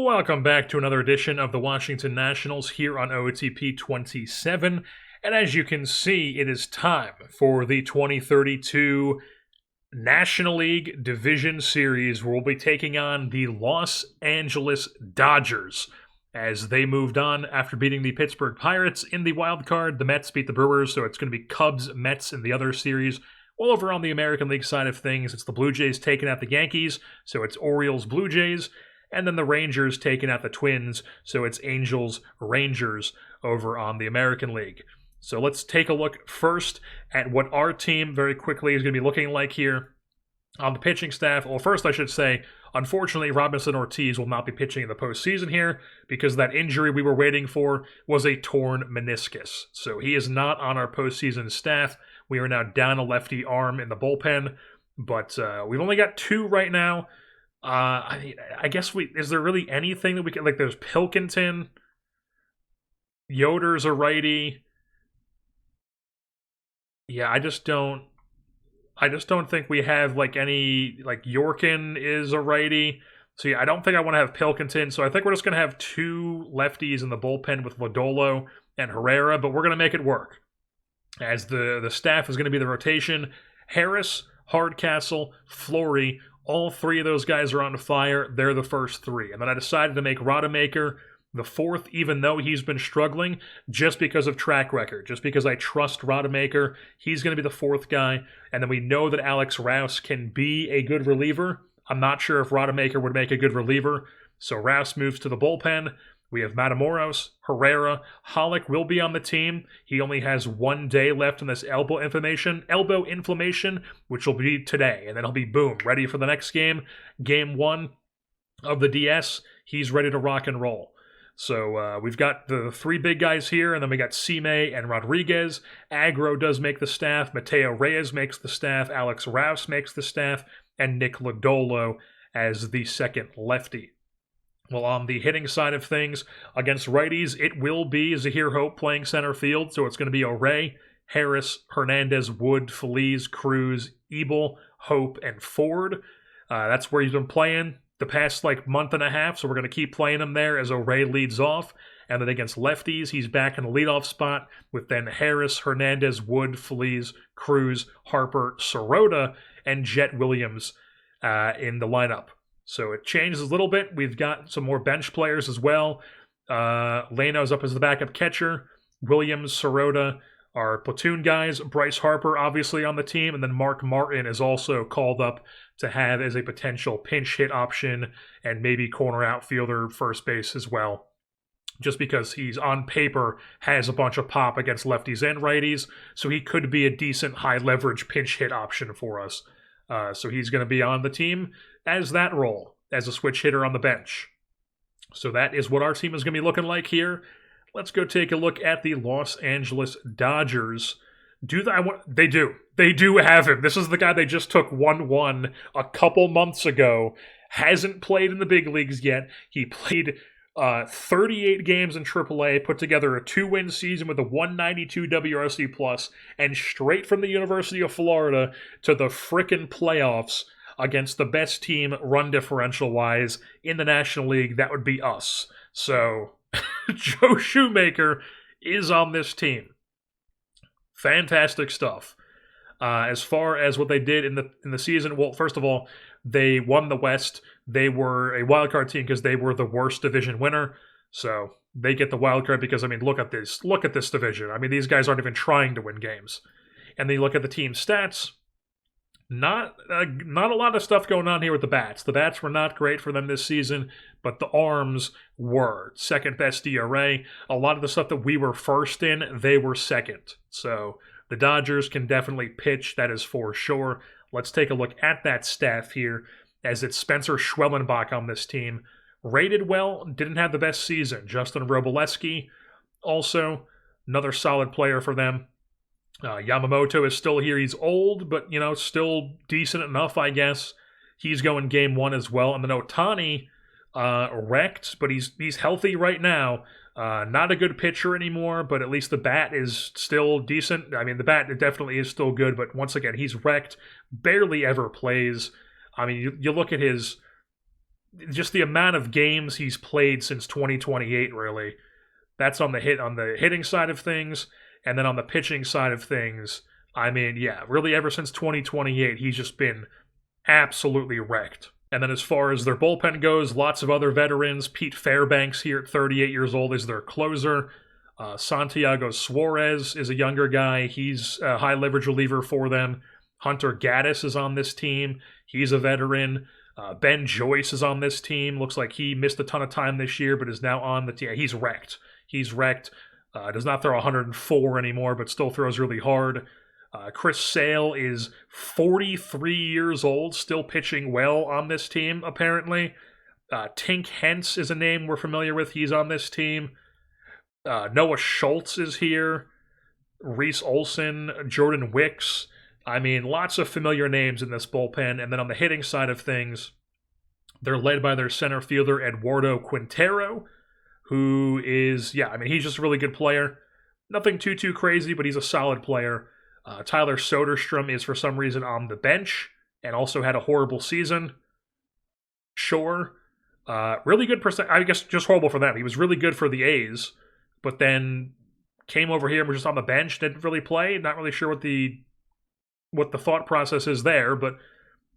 Welcome back to another edition of the Washington Nationals here on OOTP 27. And as you can see, it is time for the 2032 National League Division Series, where we'll be taking on the Los Angeles Dodgers as they moved on after beating the Pittsburgh Pirates in the wild card. The Mets beat the Brewers, so it's going to be Cubs, Mets in the other series. Well, over on the American League side of things, it's the Blue Jays taking out the Yankees, so it's Orioles, Blue Jays. And then the Rangers taking out the Twins, so it's Angels, Rangers over on the American League. So let's take a look first at what our team very quickly is going to be looking like here on the pitching staff. Well, first I should say, unfortunately, Robinson Ortiz will not be pitching in the postseason here because that injury we were waiting for was a torn meniscus. So he is not on our postseason staff. We are now down a lefty arm in the bullpen, but we've only got two right now. I guess is there really anything that we can, like, there's Pilkington, Yoder's a righty. Yeah, I just don't think we have, like, any, like, Yorkin is a righty. So yeah, I don't think I want to have Pilkington, so I think we're just going to have two lefties in the bullpen with Lodolo and Herrera, but we're going to make it work. As the staff is going to be the rotation, Harris, Hardcastle, Fleury, all three of those guys are on fire. They're the first three. And then I decided to make Rodemaker the fourth, even though he's been struggling, just because of track record, just because I trust Rodemaker. He's going to be the fourth guy. And then we know that Alex Rouse can be a good reliever. I'm not sure if Rodemaker would make a good reliever. So Rouse moves to the bullpen. We have Matamoros, Herrera. Hollick will be on the team. He only has 1 day left in this elbow inflammation, which will be today. And then he'll be, boom, ready for the next game. Game 1 of the DS. He's ready to rock and roll. So we've got the three big guys here, and then we got Cime and Rodriguez. Agro does make the staff. Mateo Reyes makes the staff. Alex Rouse makes the staff. And Nick Lodolo as the second lefty. Well, on the hitting side of things, against righties, it will be Zahir Hope playing center field, so it's going to be O'Ray, Harris, Hernandez, Wood, Feliz, Cruz, Ebel, Hope, and Ford. That's where he's been playing the past, month and a half, so we're going to keep playing him there as O'Ray leads off. And then against lefties, he's back in the leadoff spot with then Harris, Hernandez, Wood, Feliz, Cruz, Harper, Sirota, and Jet Williams in the lineup. So it changes a little bit. We've got some more bench players as well. Lano's up as the backup catcher. Williams, Sirota are platoon guys. Bryce Harper obviously on the team. And then Mark Martin is also called up to have as a potential pinch hit option and maybe corner outfielder, first base as well. Just because he's on paper has a bunch of pop against lefties and righties. So he could be a decent high leverage pinch hit option for us. So he's going to be on the team as that role, as a switch hitter on the bench. So that is what our team is going to be looking like here. Let's go take a look at the Los Angeles Dodgers. They do have him. This is the guy they just took 1-1 a couple months ago. Hasn't played in the big leagues yet. He played 38 games in AAA, put together a 2-win season with a 192 WRC+, and straight from the University of Florida to the frickin' playoffs against the best team run differential-wise in the National League. That would be us. So, Joe Shoemaker is on this team. Fantastic stuff. As far as what they did in the season, well, first of all, they won the West. They were a wildcard team because they were the worst division winner. So they get the wildcard because, look at this. Look at this division. These guys aren't even trying to win games. And then you look at the team stats. Not a lot of stuff going on here with the bats. The bats were not great for them this season, but the arms were. Second best ERA. A lot of the stuff that we were first in, they were second. So the Dodgers can definitely pitch, that is for sure. Let's take a look at that staff here, as it's Spencer Schwellenbach on this team. Rated well, didn't have the best season. Justin Wroblewski, also another solid player for them. Yamamoto is still here. He's old, but, still decent enough, I guess. He's going game 1 as well. And then Ohtani, wrecked, but he's healthy right now. Not a good pitcher anymore, but at least the bat is still decent. The bat definitely is still good, but once again, he's wrecked. Barely ever plays. You look at his just the amount of games he's played since 2028, really. That's on the hitting side of things, and then on the pitching side of things, I mean, yeah, really ever since 2028, he's just been absolutely wrecked. And then as far as their bullpen goes, lots of other veterans. Pete Fairbanks here at 38 years old is their closer. Santiago Suarez is a younger guy. He's a high leverage reliever for them. Hunter Gaddis is on this team. He's a veteran. Ben Joyce is on this team. Looks like he missed a ton of time this year, but is now on the team. He's wrecked. He's wrecked. Does not throw 104 anymore, but still throws really hard. Chris Sale is 43 years old, still pitching well on this team, apparently. Tink Hence is a name we're familiar with. He's on this team. Noah Schultz is here. Reese Olson, Jordan Wicks. I mean, lots of familiar names in this bullpen. And then on the hitting side of things, they're led by their center fielder, Eduardo Quintero, who is, yeah, I mean, he's just a really good player. Nothing too crazy, but he's a solid player. Tyler Soderstrom is for some reason on the bench and also had a horrible season. Sure. Really good I guess just horrible for them. He was really good for the A's, but then came over here and was just on the bench, didn't really play. Not really sure what the thought process is there, but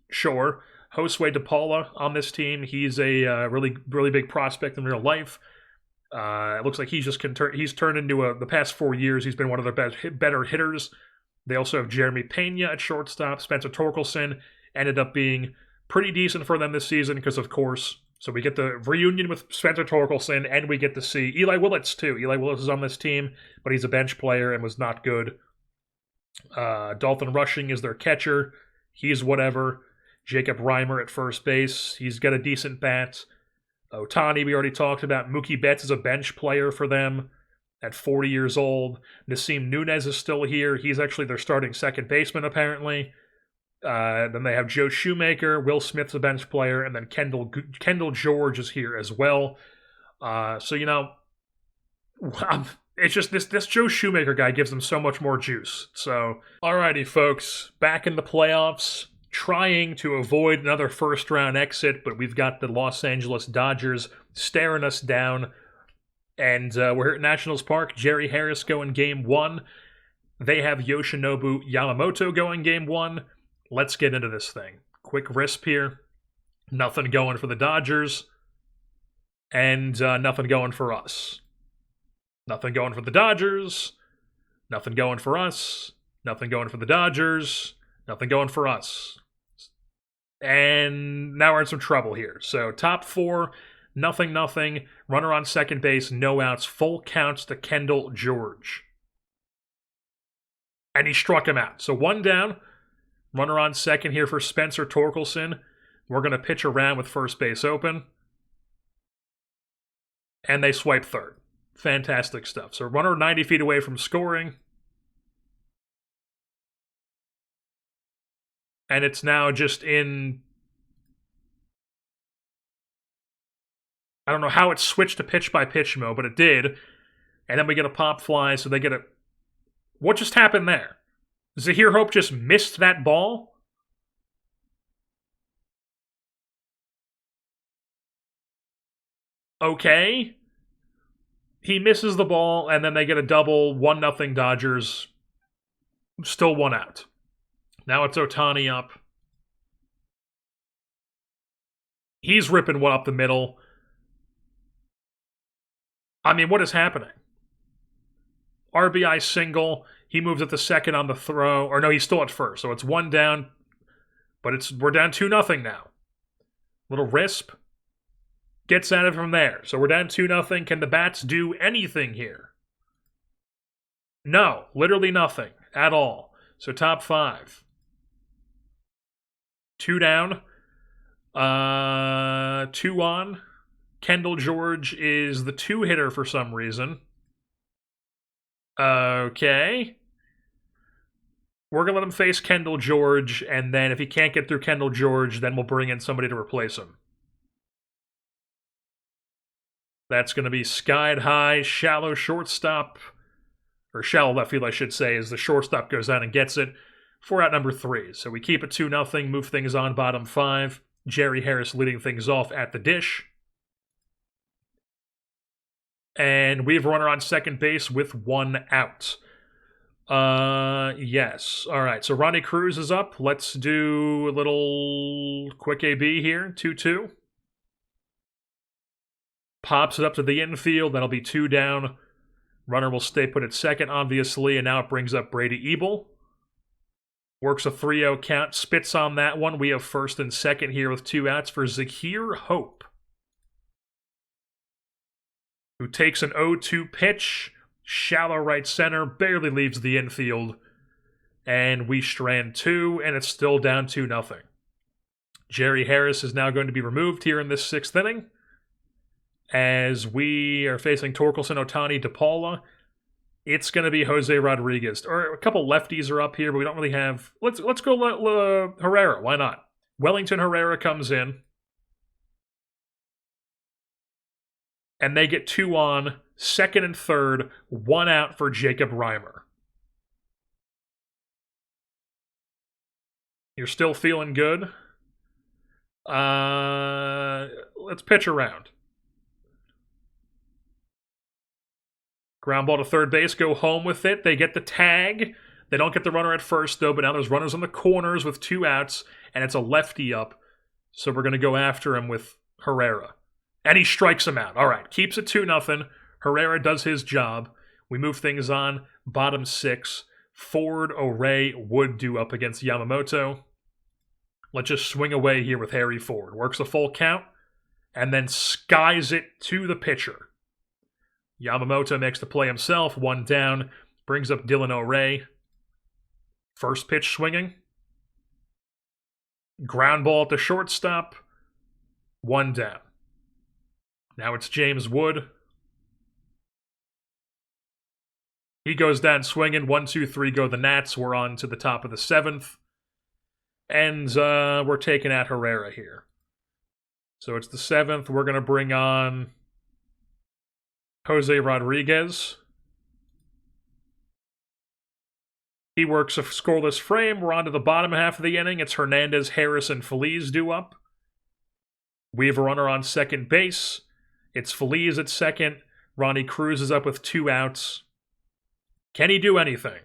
sure. Josue DePaula on this team. He's a really big prospect in real life. It looks like he's turned into the past 4 years, he's been one of their better hitters. They also have Jeremy Pena at shortstop. Spencer Torkelson ended up being pretty decent for them this season because, of course, so we get the reunion with Spencer Torkelson, and we get to see Eli Willits, too. Eli Willits is on this team, but he's a bench player and was not good. Dalton Rushing is their catcher. He's whatever. Jacob Reimer at first base. He's got a decent bat. Ohtani, we already talked about. Mookie Betts is a bench player for them at 40 years old. Nasim Nunez is still here. He's actually their starting second baseman, apparently. Then they have Joe Shoemaker. Will Smith's a bench player. And then Kendall George is here as well. So, you know, it's just this Joe Shoemaker guy gives them so much more juice. So, alrighty, folks. Back in the playoffs. Trying to avoid another first-round exit, but we've got the Los Angeles Dodgers staring us down. And we're here at Nationals Park. Jerry Harris going Game 1. They have Yoshinobu Yamamoto going Game 1. Let's get into this thing. Quick risp here. Nothing going for the Dodgers. And nothing going for us. Nothing going for the Dodgers. Nothing going for us. Nothing going for the Dodgers. Nothing going for us. And now we're in some trouble here. So top 4, nothing. Runner on second base, no outs. Full counts to Kendall George. And he struck him out. So 1 down. Runner on second here for Spencer Torkelson. We're going to pitch around with first base open. And they swipe third. Fantastic stuff. So runner 90 feet away from scoring. And it's now just in... I don't know how it switched to pitch-by-pitch mode, but it did. And then we get a pop fly, so they get a... What just happened there? Zahir Hope just missed that ball? Okay. He misses the ball, and then they get a double, 1-0 Dodgers. Still 1 out. Now it's Ohtani up. He's ripping one up the middle. I mean, what is happening? RBI single. He moves at the second on the throw. Or no, he's still at first. So it's 1 down. But we're down 2-0 now. Little risp. Gets at it from there. So we're down 2-0. Can the Bats do anything here? No. Literally nothing. At all. So top 5. 2 down. 2 on. Kendall George is the 2-hitter for some reason. Okay. We're going to let him face Kendall George, and then if he can't get through Kendall George, then we'll bring in somebody to replace him. That's going to be skied high, shallow shortstop, or shallow left field, I should say, as the shortstop goes down and gets it for out number 3. So we keep it 2-0, move things on bottom 5. Jerry Harris leading things off at the dish. And we have a runner on second base with 1 out. Yes. All right, so Ronnie Cruz is up. Let's do a little quick AB here, 2-2. Pops it up to the infield. That'll be 2 down. Runner will stay put at second, obviously, and now it brings up Brady Ebel. Works a 3-0 count, spits on that one. We have first and second here with 2 outs for Zahir Hope, who takes an 0-2 pitch, shallow right center, barely leaves the infield, and we strand 2, and it's still down 2-0. Jerry Harris is now going to be removed here in this 6th inning, as we are facing Torkelson, Ohtani, DePaula. It's going to be Jose Rodriguez. Or a couple lefties are up here, but we don't really have... Let's go Herrera. Why not? Wellington Herrera comes in. And they get 2 on, second and third, 1 out for Jacob Reimer. You're still feeling good? Let's pitch around. Ground ball to third base, go home with it. They get the tag. They don't get the runner at first, though, but now there's runners on the corners with 2 outs, and it's a lefty up. So we're going to go after him with Herrera. And he strikes him out. All right, keeps it 2-0. Herrera does his job. We move things on. Bottom 6. Ford, O'Ray, Wood due up against Yamamoto. Let's just swing away here with Harry Ford. Works a full count, and then skies it to the pitcher. Yamamoto makes the play himself, 1 down, brings up Dylan O'Ray. First pitch swinging. Ground ball at the shortstop, 1 down. Now it's James Wood. He goes down swinging, 1-2-3 go the Nats. We're on to the top of the 7th. And we're taking out Herrera here. So it's the 7th. We're going to bring on Jose Rodriguez. He works a scoreless frame. We're on to the bottom half of the inning. It's Hernandez, Harris, and Feliz due up. We have a runner on second base. It's Feliz at second. Ronnie Cruz is up with 2 outs. Can he do anything?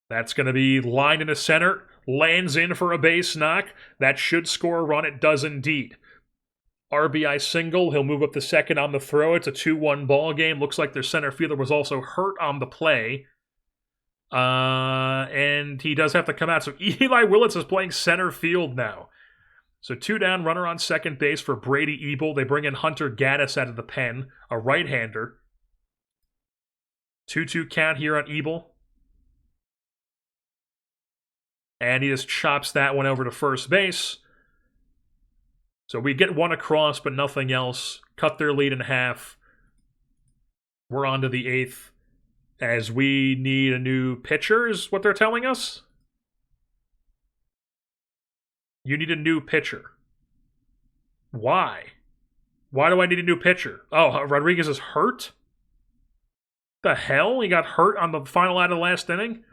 That's going to be lined into center. Lands in for a base knock. That should score a run. It does indeed. RBI single. He'll move up to second on the throw. It's a 2-1 ball game. Looks like their center fielder was also hurt on the play. And he does have to come out. So Eli Willits is playing center field now. So 2 down, runner on second base for Brady Ebel. They bring in Hunter Gaddis out of the pen, a right-hander. 2-2 count here on Ebel. And he just chops that one over to first base. So we get 1 across, but nothing else. Cut their lead in half. We're on to the 8th. As we need a new pitcher, is what they're telling us. You need a new pitcher. Why? Why do I need a new pitcher? Oh, Rodriguez is hurt? The hell? He got hurt on the final out of the last inning?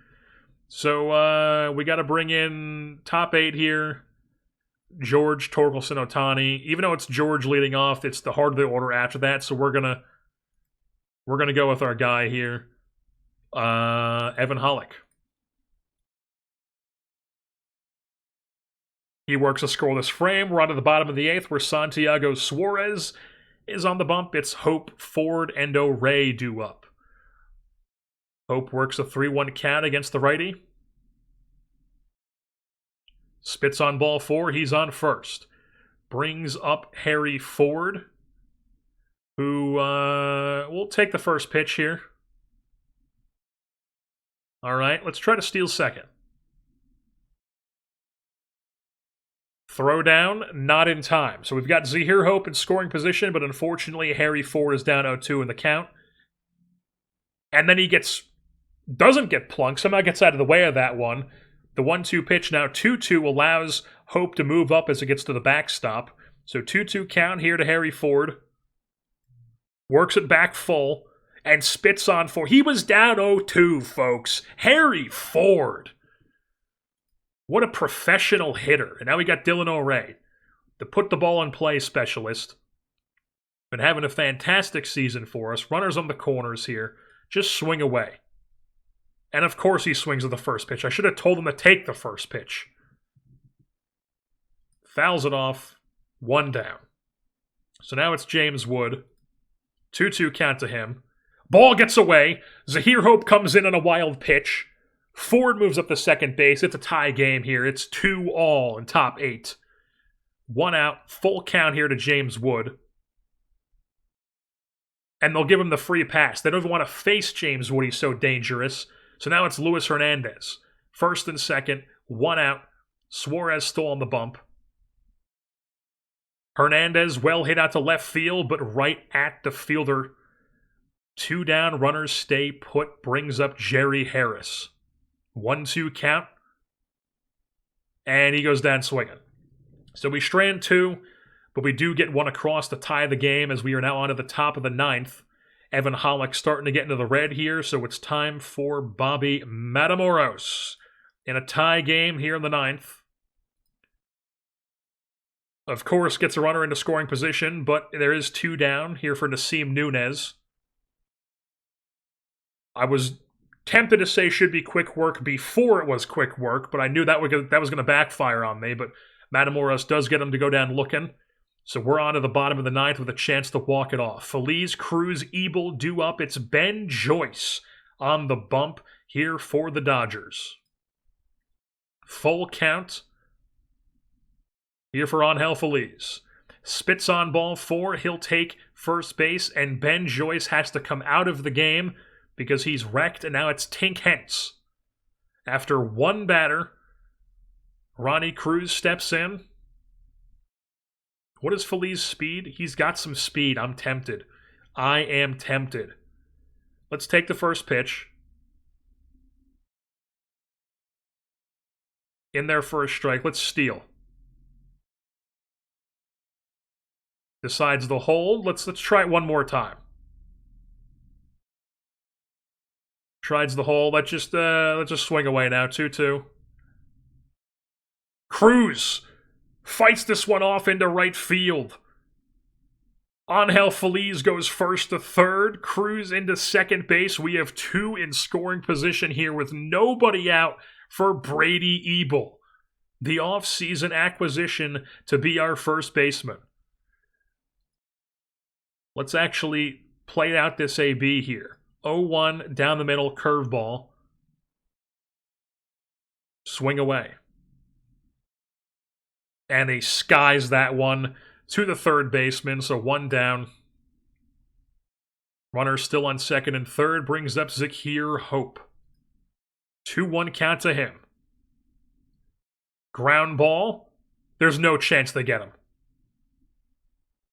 So we got to bring in top 8 here. George, Torkelson, Ohtani. Even though it's George leading off, it's the heart of the order after that. So we're gonna go with our guy here, Evan Hollick. He works a scoreless frame. We're on to the bottom of the 8th, where Santiago Suarez is on the bump. It's Hope, Ford, and O'Ray due up. Hope works a 3-1 count against the righty. Spits on ball 4. He's on first. Brings up Harry Ford, who will take the first pitch here. All right, let's try to steal second. Throw down, not in time. So we've got Zahir Hope in scoring position, but unfortunately Harry Ford is down 0-2 in the count. And then he doesn't get plunked, somehow gets out of the way of that one. The 1-2 pitch now 2-2 allows Hope to move up as it gets to the backstop. So 2-2 count here to Harry Ford. Works it back full and spits on 4. He was down 0-2, folks. Harry Ford. What a professional hitter. And now we got Dylan O'Ray, the put the ball in play specialist. Been having a fantastic season for us. Runners on the corners here. Just swing away. And of course he swings at the first pitch. I should have told him to take the first pitch. Fouls it off. 1 down. So now it's James Wood. 2-2 count to him. Ball gets away. Zahir Hope comes in on a wild pitch. Ford moves up to second base. It's a tie game here. It's 2-all in top 8. 1 out. Full count here to James Wood. And they'll give him the free pass. They don't even want to face James Wood. He's so dangerous. So now it's Luis Hernandez. First and second. 1 out. Suarez still on the bump. Hernandez well hit out to left field, but right at the fielder. 2 down, runners stay put, brings up Jerry Harris. 1-2 count. And he goes down swinging. So we strand 2, but we do get 1 across to tie the game as we are now on to the top of the 9th. Evan Hollick starting to get into the red here, so it's time for Bobby Matamoros in a tie game here in the 9th. Of course, gets a runner into scoring position, but there is 2 down here for Nasim Nunez. I was tempted to say should be quick work before it was quick work, but I knew that was going to backfire on me. But Matamoros does get him to go down looking. So we're on to the bottom of the 9th with a chance to walk it off. Feliz, Cruz, Ebel due up. It's Ben Joyce on the bump here for the Dodgers. Full count here for Angel Feliz. Spits on ball 4. He'll take first base, and Ben Joyce has to come out of the game because he's wrecked, and now it's Tink Hence. After 1 batter, Ronnie Cruz steps in. What is Feliz's speed? He's got some speed. I'm tempted. I am tempted. Let's take the first pitch. In their first strike. Let's steal. Decides the hold. Let's try it 1 more time. Tries the hold. Let's just swing away now. 2-2. Cruz fights this one off into right field. Angel Feliz goes first to third. Cruz into second base. We have 2 in scoring position here with nobody out for Brady Ebel, the off-season acquisition to be our first baseman. Let's actually play out this AB here. 0-1 down the middle, curveball. Swing away. And he skies that one to the third baseman, so 1 down. Runner still on second and third, brings up Zahir Hope. 2-1 count to him. Ground ball. There's no chance they get him.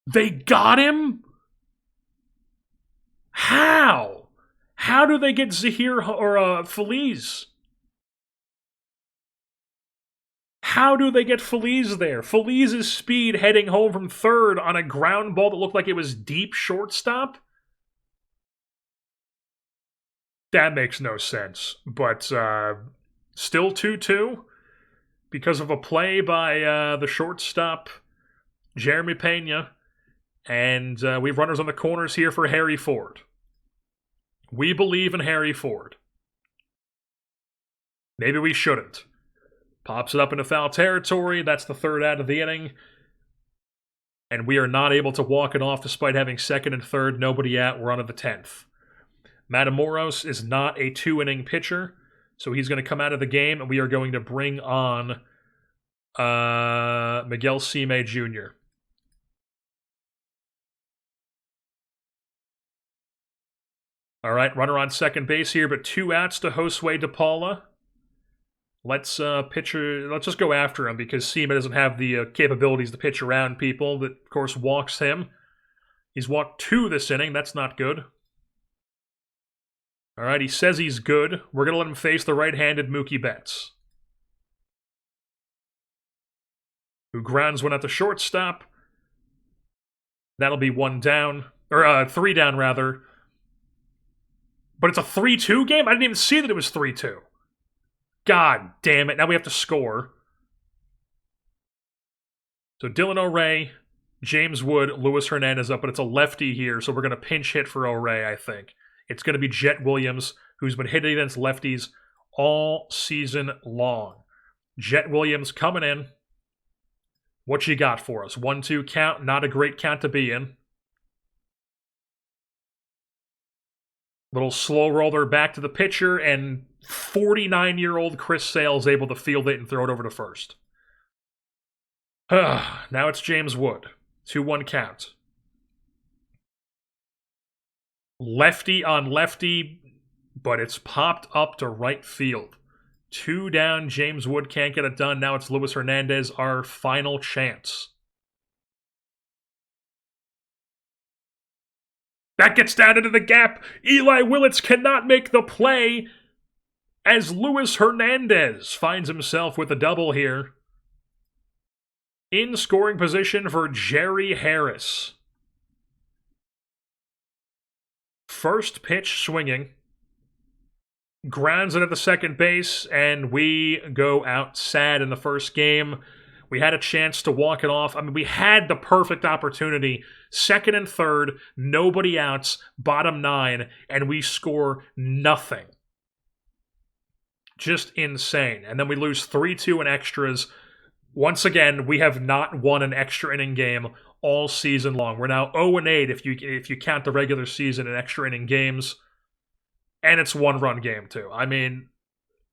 They got him? How? How do they get Zahir or Feliz? How do they get Feliz there? Feliz's speed heading home from third on a ground ball that looked like it was deep shortstop? That makes no sense. But still 2-2 because of a play by the shortstop, Jeremy Pena. And we have runners on the corners here for Harry Ford. We believe in Harry Ford. Maybe we shouldn't. Pops it up into foul territory. That's the 3rd out of the inning. And we are not able to walk it off despite having second and third. Nobody out. We're on to the 10th. Matamoros is not a 2-inning pitcher, so he's going to come out of the game, and we are going to bring on Miguel Cime Jr. All right, runner on second base here, but 2 outs to Josue DePaula. Let's just go after him because Cime doesn't have the capabilities to pitch around people. That, of course, walks him. He's walked 2 this inning. That's not good. All right, he says he's good. We're going to let him face the right-handed Mookie Betts, who grounds one at the shortstop. That'll be 1 down, or 3 down, rather. But it's a 3-2 game? I didn't even see that it was 3-2. God damn it. Now we have to score. So Dylan O'Ray, James Wood, Luis Hernandez up, but it's a lefty here, so we're going to pinch hit for O'Ray, I think. It's going to be Jet Williams, who's been hitting against lefties all season long. Jet Williams coming in. What you got for us? 1-2 count, not a great count to be in. Little slow roller back to the pitcher, and 49-year-old Chris Sale's able to field it and throw it over to first. Now it's James Wood. 2-1 count. Lefty on lefty, but it's popped up to right field. 2 down, James Wood can't get it done. Now it's Luis Hernandez, our final chance. That gets down into the gap. Eli Willits cannot make the play as Luis Hernandez finds himself with a double here. In scoring position for Jerry Harris. First pitch swinging. Grounds it at the second base, and we go out sad in the first game. We had a chance to walk it off. I mean, we had the perfect opportunity. Second and third, nobody outs, bottom 9, and we score nothing. Just insane. And then we lose 3-2 in extras. Once again, we have not won an extra inning game all season long. We're now 0-8 if you count the regular season in extra inning games. And it's one-run game, too. I mean,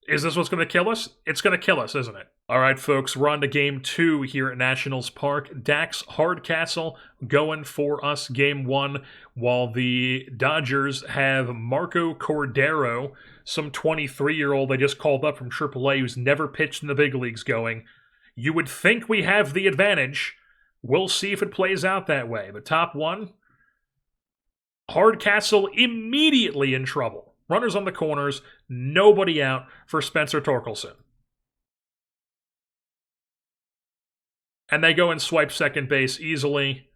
is this what's going to kill us? It's going to kill us, isn't it? All right, folks, we're on to Game 2 here at Nationals Park. Dax Hardcastle going for us Game 1, while the Dodgers have Marco Cordero, some 23-year-old they just called up from AAA who's never pitched in the big leagues going. You would think we have the advantage. We'll see if it plays out that way. But top 1, Hardcastle immediately in trouble. Runners on the corners, nobody out for Spencer Torkelson. And they go and swipe second base easily.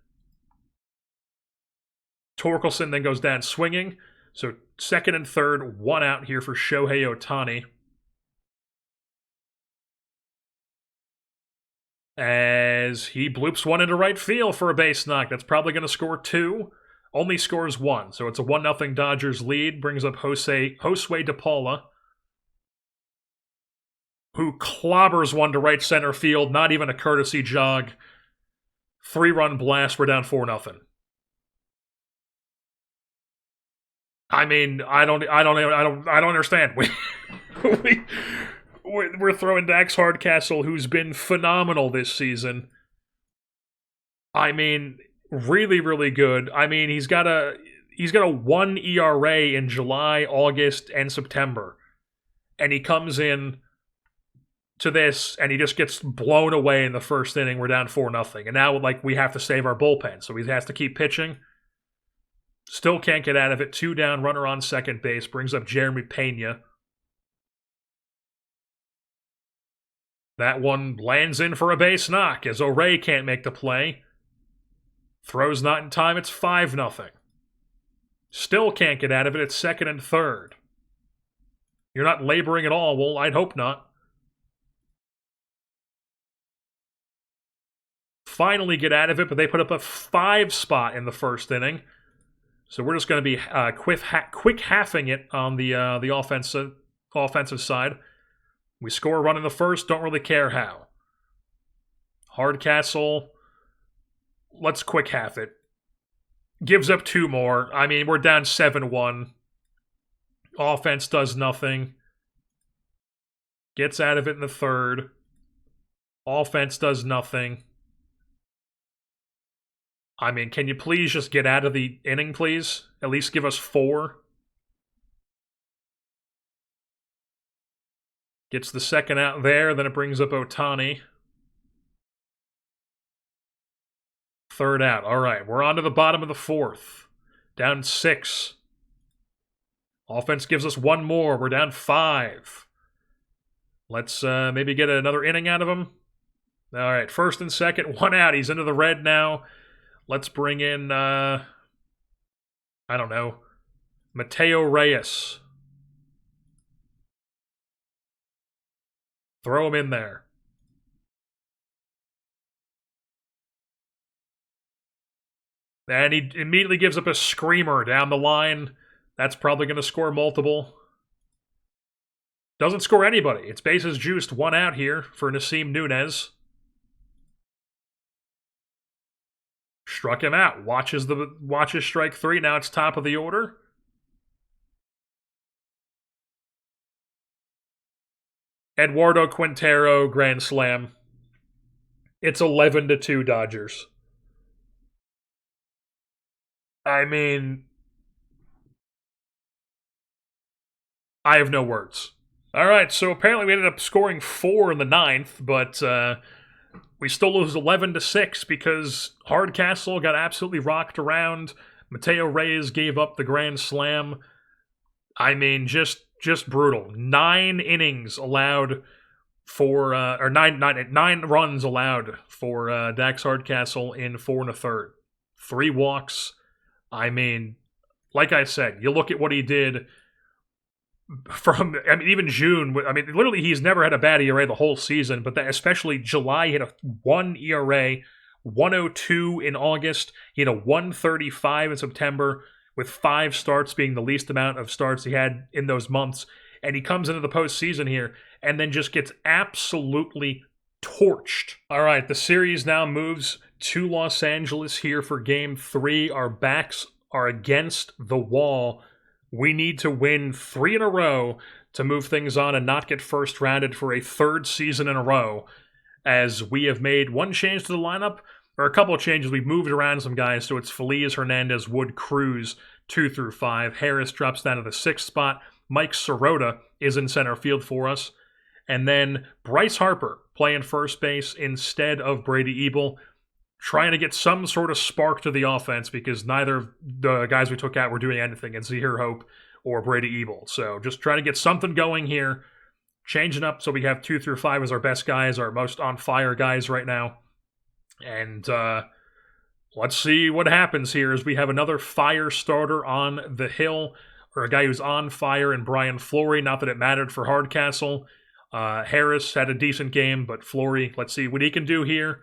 Torkelson then goes down swinging. So second and third, 1 out here for Shohei Ohtani. As he bloops 1 into right field for a base knock. That's probably going to score 2. Only scores 1, so it's a 1-0 Dodgers lead. Brings up Josue DePaula, who clobbers 1 to right center field. Not even a courtesy jog. 3-run blast. We're down 4-0. I mean, I don't understand. We're throwing Dax Hardcastle, who's been phenomenal this season. I mean, really, really good. I mean, he's got a 1 ERA in July, August, and September. And he comes in to this, and he just gets blown away in the first inning. We're down 4-0. And now, we have to save our bullpen, so he has to keep pitching. Still can't get out of it. 2 down, runner on second base. Brings up Jeremy Pena. That one lands in for a base knock, as O'Ray can't make the play. Throws not in time, it's 5-0. Still can't get out of it, it's second and third. You're not laboring at all. Well, I'd hope not. Finally get out of it, but they put up a 5 spot in the first inning. So we're just going to be quick halving it on the offensive side. We score a run in the first, don't really care how. Hardcastle, let's quick half it. Gives up 2 more. I mean, we're down 7-1. Offense does nothing. Gets out of it in the third. Offense does nothing. I mean, can you please just get out of the inning, please? At least give us 4. Gets the second out there, then it brings up Ohtani. Third out. All right, we're on to the bottom of the 4th. Down 6. Offense gives us 1 more. We're down 5. Let's maybe get another inning out of him. All right, first and second, 1 out. He's into the red now. Let's bring in, I don't know, Mateo Reyes. Throw him in there. And he immediately gives up a screamer down the line. That's probably going to score multiple. Doesn't score anybody. It's bases juiced, 1 out here for Nasim Nunez. Struck him out. Watches strike 3. Now it's top of the order. Eduardo Quintero, grand slam. It's 11-2 Dodgers. I mean, I have no words. All right, so apparently we ended up scoring 4 in the 9th, but we still lose 11-6 because Hardcastle got absolutely rocked around. Mateo Reyes gave up the grand slam. I mean, just brutal. 9 innings allowed for, or nine runs allowed for Dax Hardcastle in 4 1/3. 3 walks. I mean, like I said, you look at what he did from, I mean, even June. I mean, literally, he's never had a bad ERA the whole season, but especially July, he had a 1 ERA, 102 in August. He had a 135 in September, with 5 starts being the least amount of starts he had in those months. And he comes into the postseason here and then just gets absolutely torched. All right, the series now moves to Los Angeles here for Game 3. Our backs are against the wall. We need to win 3 in a row to move things on and not get first rounded for a 3rd season in a row, as we have made 1 change to the lineup, or a couple of changes. We've moved around some guys, so it's Feliz, Hernandez, Wood, Cruz, 2 through 5. Harris drops down to the 6th spot. Mike Sirota is in center field for us. And then Bryce Harper playing first base instead of Brady Ebel, trying to get some sort of spark to the offense because neither of the guys we took out were doing anything in Zahir Hope or Brady Ebel. So just trying to get something going here, changing up so we have 2 through 5 as our best guys, our most on-fire guys right now. And let's see what happens here as we have another fire starter on the hill, or a guy who's on fire in Brian Flory. Not that it mattered for Hardcastle. Harris had a decent game, but Flory, let's see what he can do here,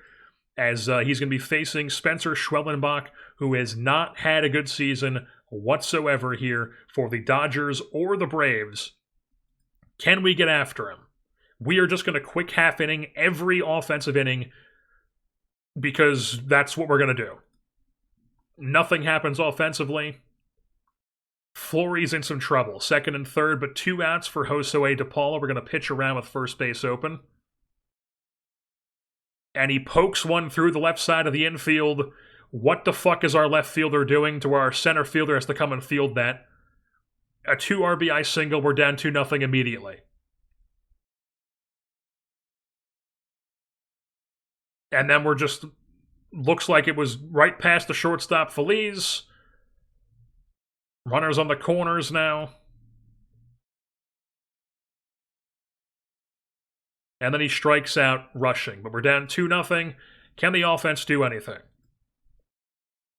as he's going to be facing Spencer Schwellenbach, who has not had a good season whatsoever here for the Dodgers or the Braves. Can we get after him? We are just going to quick half inning every offensive inning because that's what we're going to do. Nothing happens offensively. Flory's in some trouble. 2nd and 3rd, but 2 outs for Josue DePaula. We're going to pitch around with first base open. And he pokes one through the left side of the infield. What the fuck is our left fielder doing to where our center fielder has to come and field that? A 2 RBI single. We're down 2-0 immediately. And then we're just, looks like it was right past the shortstop Feliz. Runners on the corners now. And then he strikes out rushing. But we're down 2-0. Can the offense do anything?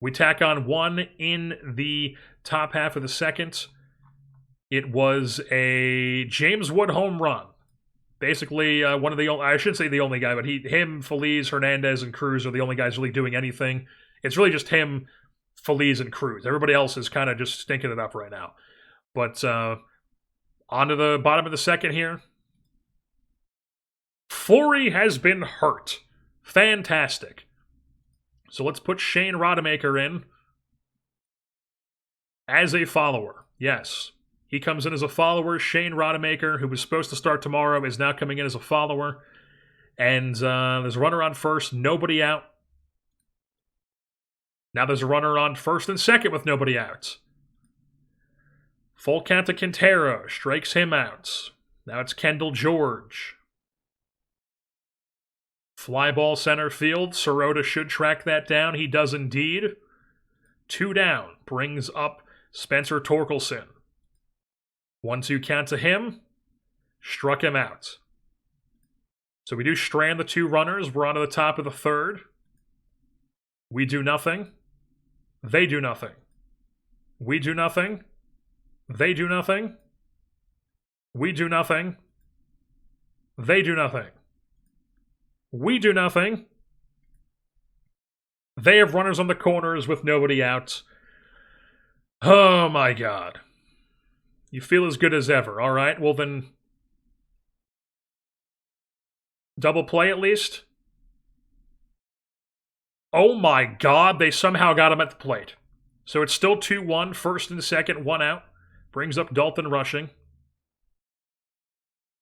We tack on 1 in the top half of the 2nd. It was a James Wood home run. Basically, one of the only, I shouldn't say the only guy, but him, Feliz, Hernandez, and Cruz are the only guys really doing anything. It's really just him, Feliz, and Cruz. Everybody else is kind of just stinking it up right now. But on to the bottom of the 2nd here. Flory has been hurt. Fantastic. So let's put Shane Rodemaker in as a follower. Yes. He comes in as a follower. Shane Rodemaker, who was supposed to start tomorrow, is now coming in as a follower. And there's a runner on first, nobody out. Now there's a runner on first and second with nobody out. Full count to Quintero, strikes him out. Now it's Kendall George. Fly ball center field. Sirota should track that down. He does indeed. 2 down. Brings up Spencer Torkelson. 1-2 count to him. Struck him out. So we do strand the 2 runners. We're on to the top of the 3rd. We do nothing. They do nothing. We do nothing. They do nothing. We do nothing. They do nothing. We do nothing. They have runners on the corners with nobody out. Oh my god. You feel as good as ever. All right, well then... double play at least? Oh my god, they somehow got him at the plate. So it's still 2-1, first and second, one out. Brings up Dalton Rushing,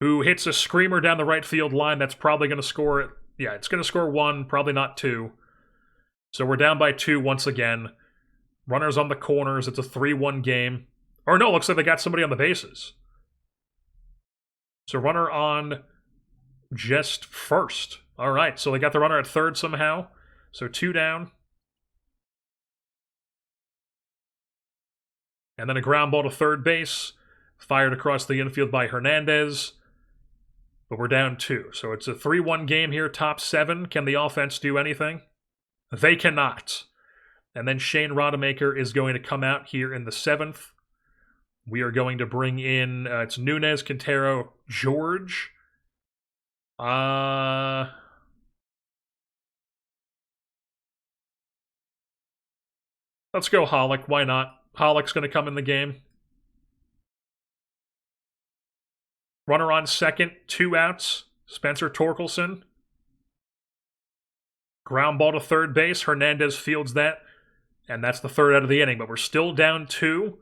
who hits a screamer down the right field line that's probably going to score... yeah, it's going to score 1, probably not 2. So we're down by 2 once again. Runners on the corners. It's a 3-1 game. Or no, looks like they got somebody on the bases. So runner on just first. All right, so they got the runner at third somehow. So 2 down. And then a ground ball to third base. Fired across the infield by Hernandez. But we're down 2. So it's a 3-1 game here, top 7. Can the offense do anything? They cannot. And then Shane Rodemaker is going to come out here in the 7th. We are going to bring in, it's Nunez, Quintero, George. Let's go Hollick. Why not? Hollick's going to come in the game. Runner on second, 2 outs. Spencer Torkelson. Ground ball to third base. Hernandez fields that. And that's the 3rd out of the inning. But we're still down 2.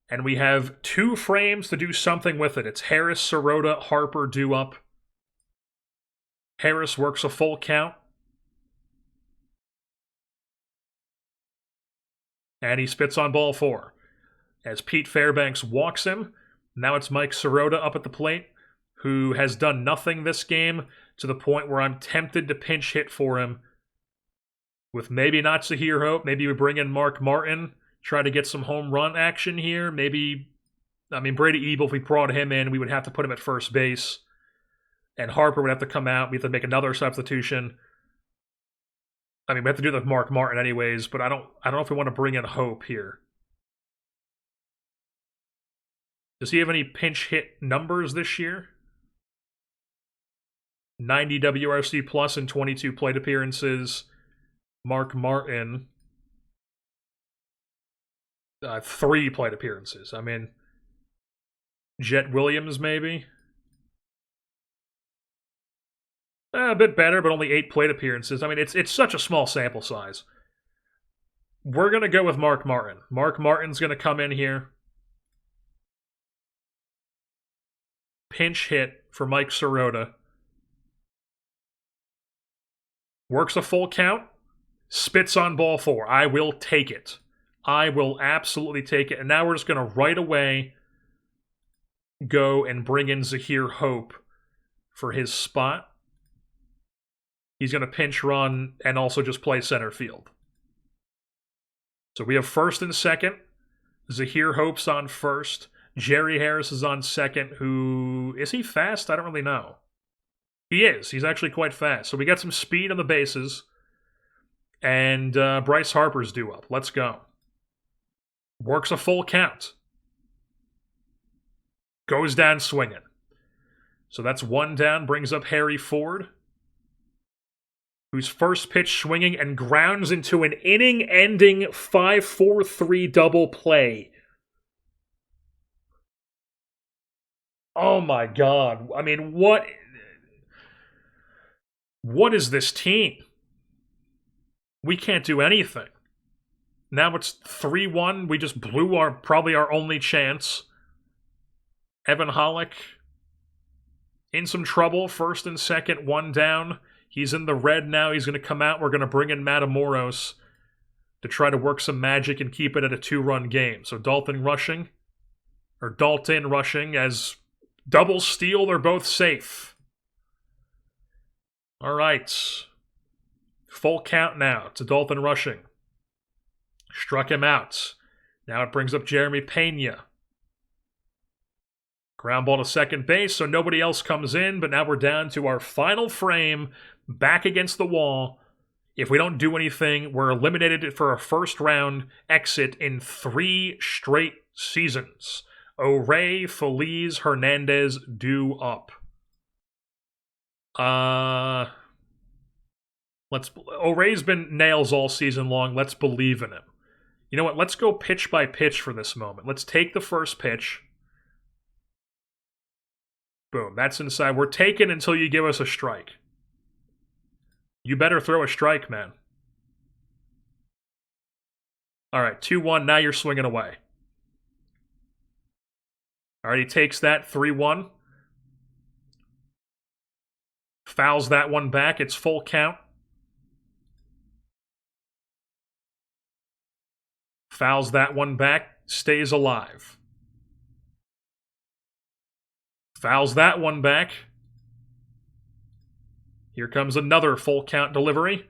And we have 2 frames to do something with it. It's Harris, Sirota, Harper due up. Harris works a full count. And he spits on ball 4. As Pete Fairbanks walks him. Now it's Mike Sirota up at the plate, who has done nothing this game, to the point where I'm tempted to pinch hit for him. With maybe not Zahir Hope, maybe we bring in Mark Martin, try to get some home run action here. Maybe, I mean, Brady Ebel, if we brought him in, we would have to put him at first base. And Harper would have to come out. We have to make another substitution. I mean, we have to do that with Mark Martin anyways, but I don't know if we want to bring in Hope here. Does he have any pinch hit numbers this year? 90 WRC plus in 22 plate appearances. Mark Martin, 3 plate appearances. I mean, Jet Williams maybe? A bit better, but only 8 plate appearances. I mean, it's such a small sample size. We're going to go with Mark Martin. Mark Martin's going to come in here. Pinch hit for Mike Sirota. Works a full count. Spits on ball 4. I will take it. I will absolutely take it. And now we're just going to right away go and bring in Zahir Hope for his spot. He's going to pinch run and also just play center field. So we have first and second. Zahir Hope's on first. Jerry Harris is on second, who... is he fast? I don't really know. He is. He's actually quite fast. So we got some speed on the bases. And Bryce Harper's due up. Let's go. Works a full count. Goes down swinging. So that's 1 down. Brings up Harry Ford, whose first pitch swinging and grounds into an inning-ending 5-4-3 double play. Oh my god. I mean, what is this team? We can't do anything. Now it's 3-1. We just blew probably our only chance. Evan Hollick in some trouble. First and second, 1 down. He's in the red now. He's going to come out. We're going to bring in Matamoros to try to work some magic and keep it at a 2-run game. So Dalton Rushing as double steal. They're both safe. All right. Full count now to Dalton Rushing. Struck him out. Now it brings up Jeremy Pena. Ground ball to second base, so nobody else comes in, but now we're down to our final frame, back against the wall. If we don't do anything, we're eliminated for a first round exit in 3 straight seasons. O'Ray, Feliz, Hernandez due up. O'Reilly's been nails all season long. Let's believe in him. You know what? Let's go pitch by pitch for this moment. Let's take the first pitch. Boom. That's inside. We're taking until you give us a strike. You better throw a strike, man. All right, 2-1. Now you're swinging away. All right, he takes that 3-1. Fouls that one back. It's full count. Fouls that one back. Stays alive. Fouls that one back. Here comes another full count delivery.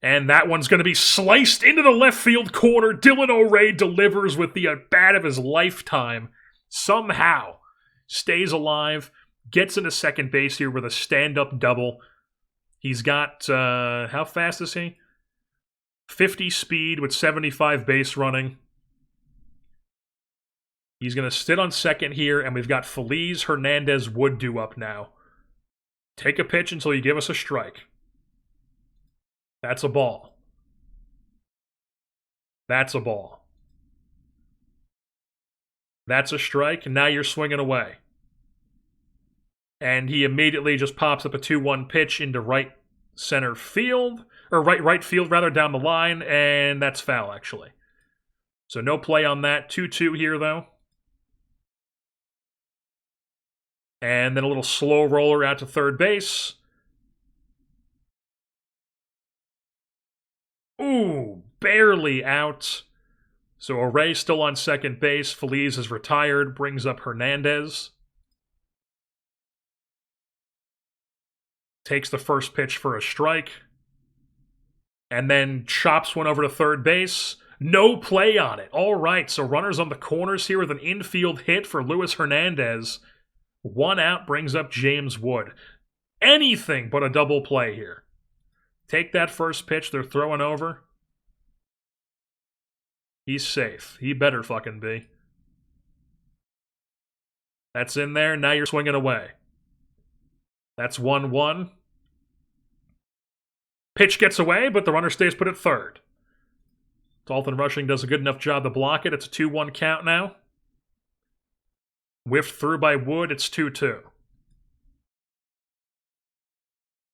And that one's going to be sliced into the left field corner. Dylan O'Reilly delivers with the at-bat of his lifetime. Somehow stays alive. Gets into second base here with a stand-up double. He's got, how fast is he? 50 speed with 75 base running. He's going to sit on second here, and we've got Feliz, Hernandez, Wood due up now. Take a pitch until you give us a strike. That's a ball. That's a ball. That's a strike, and now you're swinging away. And he immediately just pops up a 2-1 pitch into right center field, or right field rather, down the line, and that's foul, actually. So no play on that. 2-2 here, though. And then a little slow roller out to third base. Ooh, barely out. So O'Reilly's still on second base. Feliz is retired, brings up Hernandez. Takes the first pitch for a strike. And then chops one over to third base. No play on it. All right, so runners on the corners here with an infield hit for Luis Hernandez. 1 out brings up James Wood. Anything but a double play here. Take that first pitch they're throwing over. He's safe. He better fucking be. That's in there. Now you're swinging away. That's 1-1. Pitch gets away, but the runner stays put at third. Dalton Rushing does a good enough job to block it. It's a 2-1 count now. Whiffed through by Wood. It's 2-2.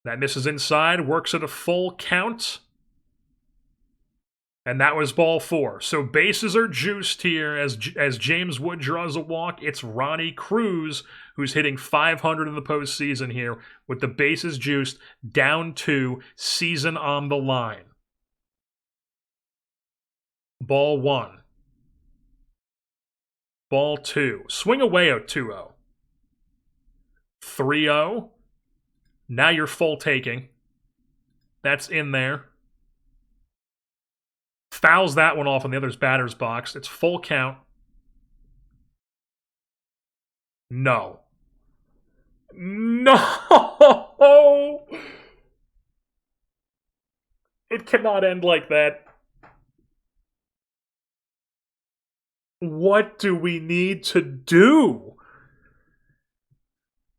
That misses inside. Works at a full count. And that was ball 4. So bases are juiced here as James Wood draws a walk. It's Ronnie Cruz who's hitting .500 in the postseason here with the bases juiced, down 2, season on the line. Ball 1. Ball 2. Swing away at 2-0. 3-0. Now you're full taking. That's in there. Fouls that one off on the other's batter's box. It's full count. No. No! It cannot end like that. What do we need to do?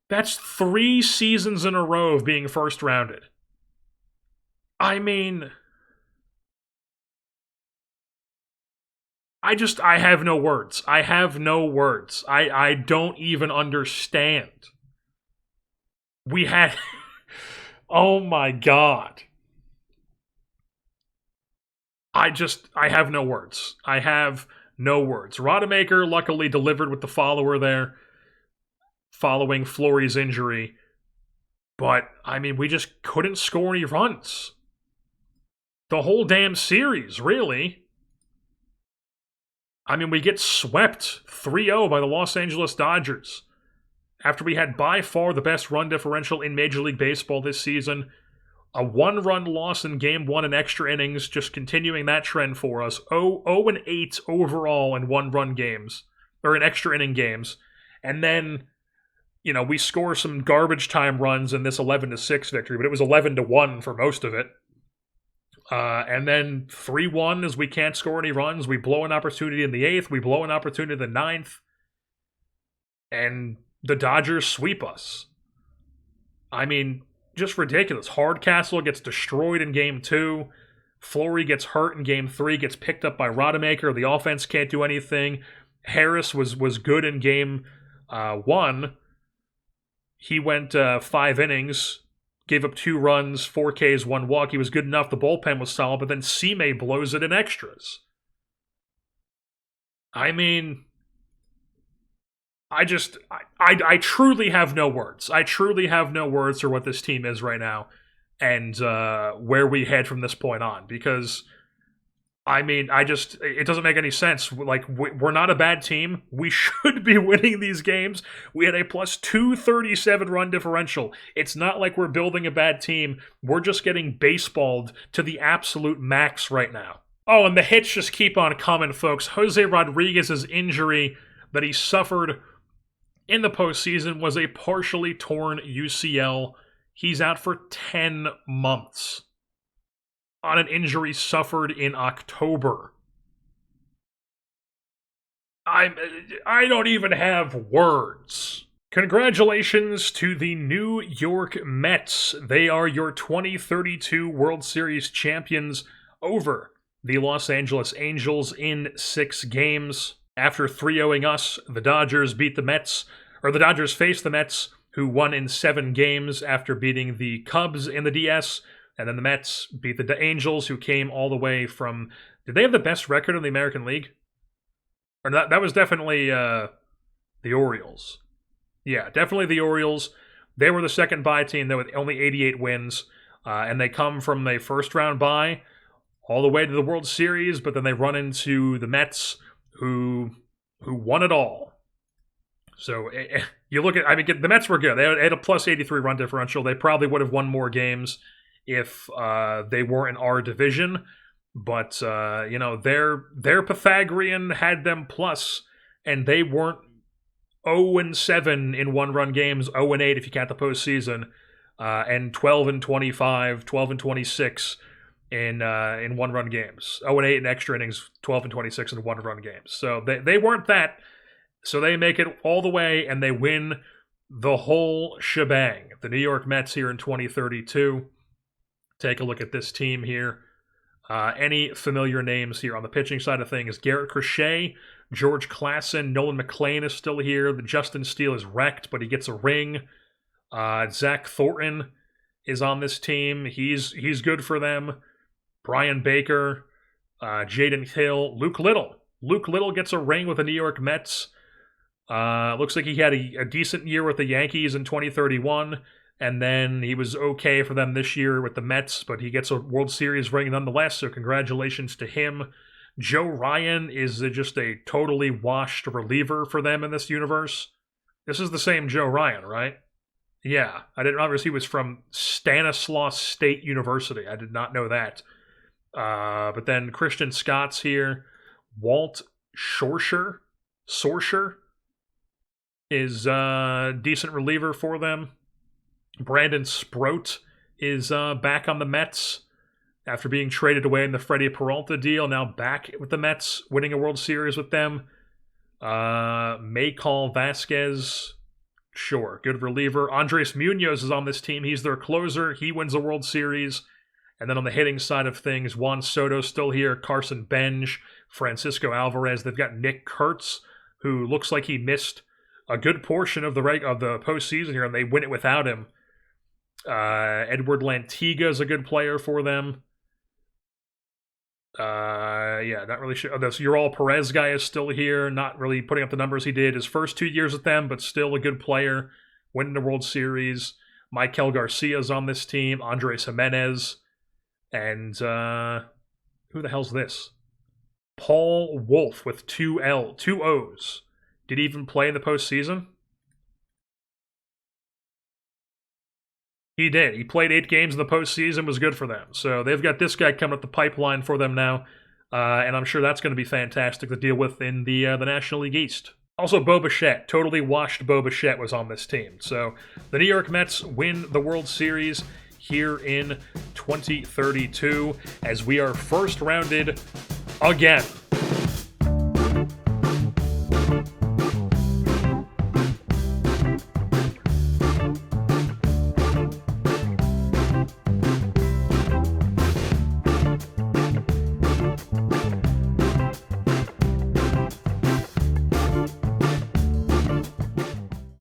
That's 3 seasons in a row of being first rounded. I mean, I have no words. I have no words. I don't even understand. We had, oh my God. I have no words. I have no words. Rodemaker luckily delivered with the follower there, following Fleury's injury. But, I mean, we just couldn't score any runs. The whole damn series, really. I mean, we get swept 3-0 by the Los Angeles Dodgers. After we had by far the best run differential in Major League Baseball this season. A 1-run loss in Game 1 in extra innings, just continuing that trend for us. 0-8 overall in 1-run games, or in extra inning games. And then, you know, we score some garbage time runs in this 11-6 victory, but it was 11-1 for most of it. And then 3-1 as we can't score any runs. We blow an opportunity in the 8th. We blow an opportunity in the 9th. And the Dodgers sweep us. I mean, just ridiculous. Hardcastle gets destroyed in Game 2. Flory gets hurt in Game 3, gets picked up by Rodemaker. The offense can't do anything. Harris was good in Game 1. He went 5 innings, gave up 2 runs, 4 Ks, 1 walk. He was good enough. The bullpen was solid, but then Sime blows it in extras. I mean, I truly have no words. I truly have no words for what this team is right now and where we head from this point on. Because, I mean, it doesn't make any sense. Like, we're not a bad team. We should be winning these games. We had a plus 237 run differential. It's not like we're building a bad team. We're just getting baseballed to the absolute max right now. Oh, and the hits just keep on coming, folks. Jose Rodriguez's injury that he suffered in the postseason was a partially torn UCL. He's out for 10 months on an injury suffered in October. I don't even have words. Congratulations to the New York Mets. They are your 2032 World Series champions over the Los Angeles Angels in 6 games. After 3-0ing us, the Dodgers beat the Mets, or the Dodgers faced the Mets, who won in 7 games after beating the Cubs in the DS, and then the Mets beat the Angels, who came all the way from... Did they have the best record in the American League? Or that was definitely the Orioles. Yeah, definitely the Orioles. They were the second bye team, though, with only 88 wins, and they come from a first-round bye all the way to the World Series, but then they run into the Mets, who won it all. So you look at, I mean, the Mets were good. They had a plus 83 run differential. They probably would have won more games if they weren't in our division. But their Pythagorean had them plus, and they weren't 0-7 in one-run games, 0-8 if you count the postseason, and 12-25, 12-26 in one-run games. 0-8 in extra innings, 12-26 in one-run games. So they weren't that. So they make it all the way, and they win the whole shebang. The New York Mets here in 2032. Take a look at this team here. Any familiar names here on the pitching side of things? Garrett Crochet, George Klassen, Nolan McLean is still here. The Justin Steele is wrecked, but he gets a ring. Zach Thornton is on this team. He's good for them. Brian Baker, Jaden Hill, Luke Little. Luke Little gets a ring with the New York Mets. Looks like he had a decent year with the Yankees in 2031, and then he was okay for them this year with the Mets, but he gets a World Series ring nonetheless, so congratulations to him. Joe Ryan is just a totally washed reliever for them in this universe. This is the same Joe Ryan, right? Yeah, I didn't realize he was from Stanislaus State University. I did not know that. But then Christian Scott's here. Walt Sorsher is a decent reliever for them. Brandon Sproat is back on the Mets after being traded away in the Freddie Peralta deal. Now back with the Mets, winning a World Series with them. Maycall Vasquez, sure, good reliever. Andres Munoz is on this team. He's their closer. He wins a World Series. And then on the hitting side of things, Juan Soto still here. Carson Benj, Francisco Alvarez. They've got Nick Kurtz, who looks like he missed a good portion of the postseason here, and they win it without him. Edward Lantiga is a good player for them. Not really sure. This Ural Perez guy is still here, not really putting up the numbers he did his first 2 years with them, but still a good player, winning the World Series. Michael Garcia is on this team. Andres Jimenez. And who the hell's this? Paul Wolf with 2 O's. Did he even play in the postseason? He did. He played 8 games in the postseason, was good for them. So they've got this guy coming up the pipeline for them now, and I'm sure that's going to be fantastic to deal with in the National League East. Also, Bo Bichette, totally washed Bo Bichette was on this team. So the New York Mets win the World Series here in 2032 as we are first rounded again.